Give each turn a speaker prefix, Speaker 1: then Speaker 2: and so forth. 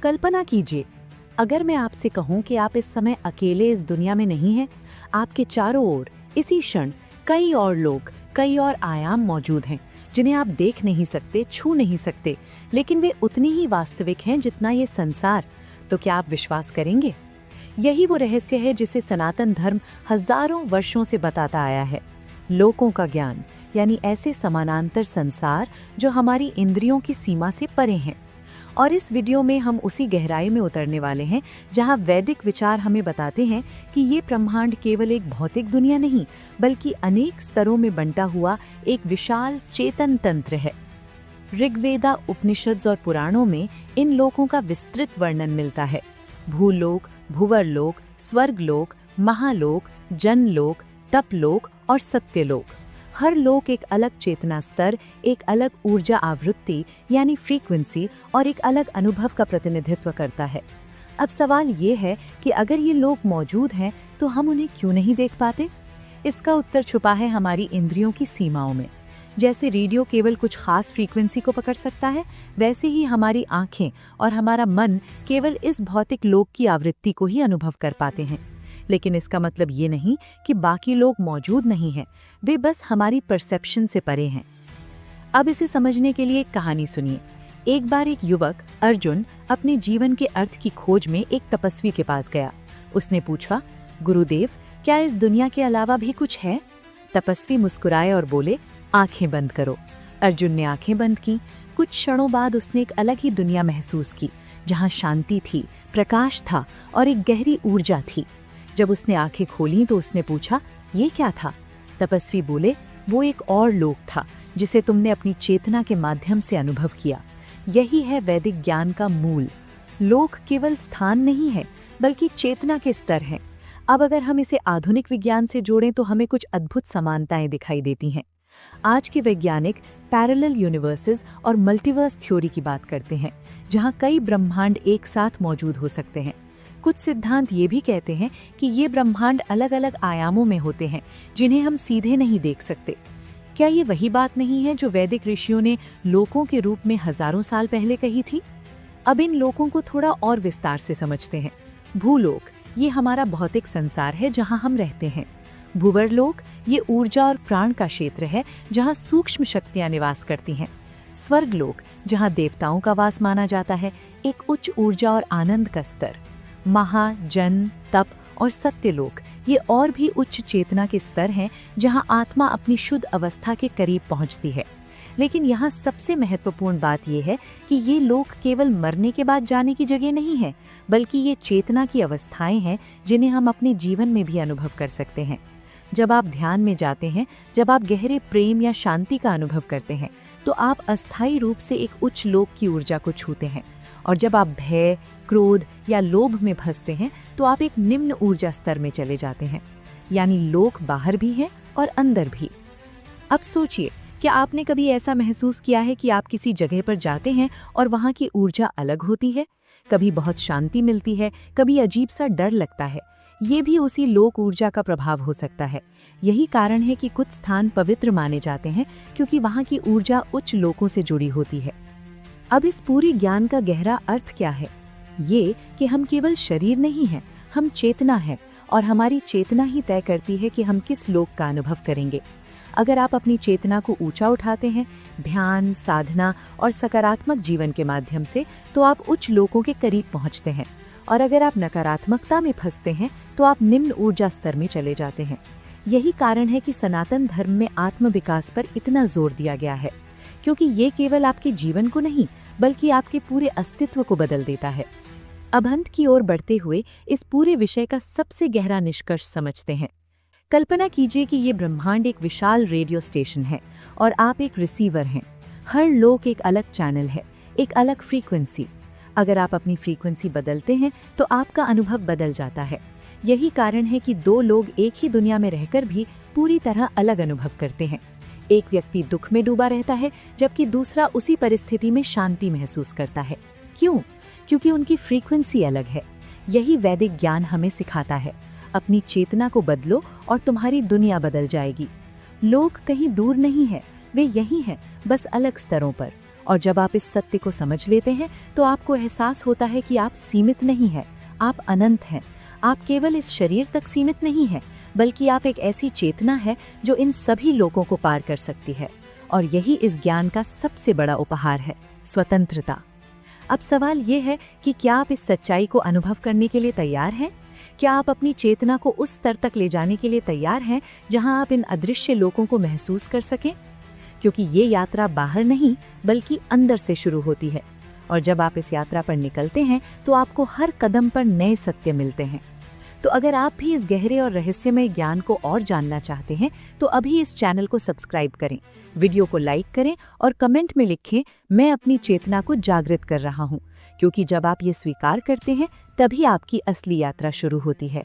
Speaker 1: कल्पना कीजिए, अगर मैं आपसे कहूं कि आप इस समय अकेले इस दुनिया में नहीं हैं, आपके चारों ओर इसी क्षण कई और लोग, कई और आयाम मौजूद हैं जिन्हें आप देख नहीं सकते, छू नहीं सकते, लेकिन वे उतनी ही वास्तविक हैं जितना ये संसार। तो क्या आप विश्वास करेंगे? यही वो रहस्य है जिसे सनातन धर्म हजारों वर्षों से बताता आया है। लोकों का ज्ञान, यानी ऐसे समानांतर संसार जो हमारी इंद्रियों की सीमा से परे हैं। और इस वीडियो में हम उसी गहराई में उतरने वाले हैं जहां वैदिक विचार हमें बताते हैं कि ये ब्रह्मांड केवल एक भौतिक दुनिया नहीं, बल्कि अनेक स्तरों में बंटा हुआ एक विशाल चेतन तंत्र है। ऋग्वेदा, उपनिषद और पुराणों में इन लोकों का विस्तृत वर्णन मिलता है। भूलोक, भुवरलोक, स्वर्गलोक, महालोक, जनलोक, तपलोक और सत्यलोक। हर लोक एक अलग चेतना स्तर, एक अलग ऊर्जा आवृत्ति यानी फ्रीक्वेंसी और एक अलग अनुभव का प्रतिनिधित्व करता है। अब सवाल ये है कि अगर ये लोक मौजूद हैं तो हम उन्हें क्यों नहीं देख पाते? इसका उत्तर छुपा है हमारी इंद्रियों की सीमाओं में। जैसे रेडियो केवल कुछ खास फ्रीक्वेंसी को पकड़ सकता है, वैसे ही हमारी आंखें और हमारा मन केवल इस भौतिक लोक की आवृत्ति को ही अनुभव कर पाते हैं। लेकिन इसका मतलब ये नहीं कि बाकी लोग मौजूद नहीं हैं, वे बस हमारी परसेप्शन से परे हैं। अब इसे समझने के लिए एक कहानी सुनिए। एक बार एक युवक अर्जुन अपने जीवन के अर्थ की खोज में एक तपस्वी के पास गया। उसने पूछा, गुरुदेव, क्या इस दुनिया के अलावा भी कुछ है? तपस्वी मुस्कुराए और बोले, आंखें बंद करो। अर्जुन ने आंखें बंद की। कुछ क्षणों बाद उसने एक अलग ही दुनिया महसूस की, जहां शांति थी, प्रकाश था और एक गहरी ऊर्जा थी। जब उसने आंखें खोली तो उसने पूछा, ये क्या था? तपस्वी बोले, वो एक और लोक था जिसे तुमने अपनी चेतना के माध्यम से अनुभव किया। यही है वैदिक ज्ञान का मूल। लोक केवल स्थान नहीं है, बल्कि चेतना के स्तर हैं। अब अगर हम इसे आधुनिक विज्ञान से जोड़ें तो हमें कुछ अद्भुत समानताएं दिखाई देती हैं। आज के वैज्ञानिक पैरेलल यूनिवर्सेस और मल्टीवर्स थ्योरी की बात करते हैं, जहां कई ब्रह्मांड एक साथ मौजूद हो सकते हैं। कुछ सिद्धांत ये भी कहते हैं कि ये ब्रह्मांड अलग अलग आयामों में होते हैं, जिन्हें हम सीधे नहीं देख सकते। क्या ये वही बात नहीं है जो वैदिक ऋषियों ने लोकों के रूप में हजारों साल पहले कही थी? अब इन लोकों को थोड़ा और विस्तार से समझते हैं। भूलोक, ये हमारा भौतिक संसार है जहां हम रहते हैं। भुवरलोक, ये ऊर्जा और प्राण का क्षेत्र है जहां सूक्ष्म शक्तियां निवास करती हैं। स्वर्गलोक, जहां देवताओं का वास माना जाता है, एक उच्च ऊर्जा और आनंद का स्तर। महा, जन, तप और सत्यलोक, ये और भी उच्च चेतना के स्तर हैं जहां आत्मा अपनी शुद्ध अवस्था के करीब पहुंचती है। लेकिन यहाँ सबसे महत्वपूर्ण बात यह है कि ये लोक केवल मरने के बाद जाने की जगह नहीं है, बल्कि ये चेतना की अवस्थाएं हैं जिन्हें हम अपने जीवन में भी अनुभव कर सकते हैं। जब आप ध्यान में जाते हैं, जब आप गहरे प्रेम या शांति का अनुभव करते हैं, तो आप अस्थायी रूप से एक उच्च लोक की ऊर्जा को छूते हैं। और जब आप भय, क्रोध या लोभ में फंसते हैं तो आप एक निम्न ऊर्जा स्तर में चले जाते हैं। यानी लोक बाहर भी है और अंदर भी। अब सोचिए, क्या आपने कभी ऐसा महसूस किया है कि आप किसी जगह पर जाते हैं और वहाँ की ऊर्जा अलग होती है? कभी बहुत शांति मिलती है, कभी अजीब सा डर लगता है। ये भी उसी लोक ऊर्जा का प्रभाव हो सकता है। यही कारण है कि कुछ स्थान पवित्र माने जाते हैं, क्योंकि वहाँ की ऊर्जा उच्च लोकों से जुड़ी होती है। अब इस पूरी ज्ञान का गहरा अर्थ क्या है? ये कि हम केवल शरीर नहीं हैं, हम चेतना है, और हमारी चेतना ही तय करती है कि हम किस लोक का अनुभव करेंगे। अगर आप अपनी चेतना को ऊंचा उठाते हैं, ध्यान, साधना और सकारात्मक जीवन के माध्यम से, तो आप उच्च लोकों के करीब पहुंचते हैं। और अगर आप नकारात्मकता में फंसते हैं तो आप निम्न ऊर्जा स्तर में चले जाते हैं। यही कारण है कि सनातन धर्म में आत्म विकास पर इतना जोर दिया गया है, क्योंकि ये केवल आपके जीवन को नहीं, बल्कि आपके पूरे अस्तित्व को बदल देता है। अब अंत की ओर बढ़ते हुए इस पूरे विषय का सबसे गहरा निष्कर्ष समझते हैं। कल्पना कीजिए कि ये ब्रह्मांड एक विशाल रेडियो स्टेशन है और आप एक रिसीवर हैं। हर लोक एक अलग चैनल है, एक अलग फ्रीक्वेंसी। अगर आप अपनी फ्रीक्वेंसी बदलते हैं तो आपका अनुभव बदल जाता है। यही कारण है कि दो लोग एक ही दुनिया में रहकर भी पूरी तरह अलग अनुभव करते हैं। एक व्यक्ति दुख में डूबा रहता है, जबकि दूसरा उसी परिस्थिति में शांति महसूस करता है। क्यों? क्योंकि उनकी फ्रीक्वेंसी अलग है। यही वैदिक ज्ञान हमें सिखाता है। अपनी चेतना को बदलो और तुम्हारी दुनिया बदल जाएगी। लोग कहीं दूर नहीं है, वे यहीं हैं, बस अलग स्तरों पर। और जब आप इस सत्य को समझ लेते हैं तो आपको एहसास होता है कि आप सीमित नहीं हैं, आप अनंत हैं। आप केवल इस शरीर तक सीमित नहीं हैं, बल्कि आप एक ऐसी चेतना है जो इन सभी लोगों को पार कर सकती है। और यही इस ज्ञान का सबसे बड़ा उपहार है, स्वतंत्रता। अब सवाल ये है कि क्या आप इस सच्चाई को अनुभव करने के लिए तैयार हैं? क्या आप अपनी चेतना को उस स्तर तक ले जाने के लिए तैयार हैं जहां आप इन अदृश्य लोगों को महसूस कर सकें? क्योंकि ये यात्रा बाहर नहीं बल्कि अंदर से शुरू होती है, और जब आप इस यात्रा पर निकलते हैं तो आपको हर कदम पर नए सत्य मिलते हैं। तो अगर आप भी इस गहरे और रहस्यमय ज्ञान को और जानना चाहते हैं तो अभी इस चैनल को सब्सक्राइब करें, वीडियो को लाइक करें और कमेंट में लिखें, मैं अपनी चेतना को जागृत कर रहा हूं। क्योंकि जब आप ये स्वीकार करते हैं तभी आपकी असली यात्रा शुरू होती है।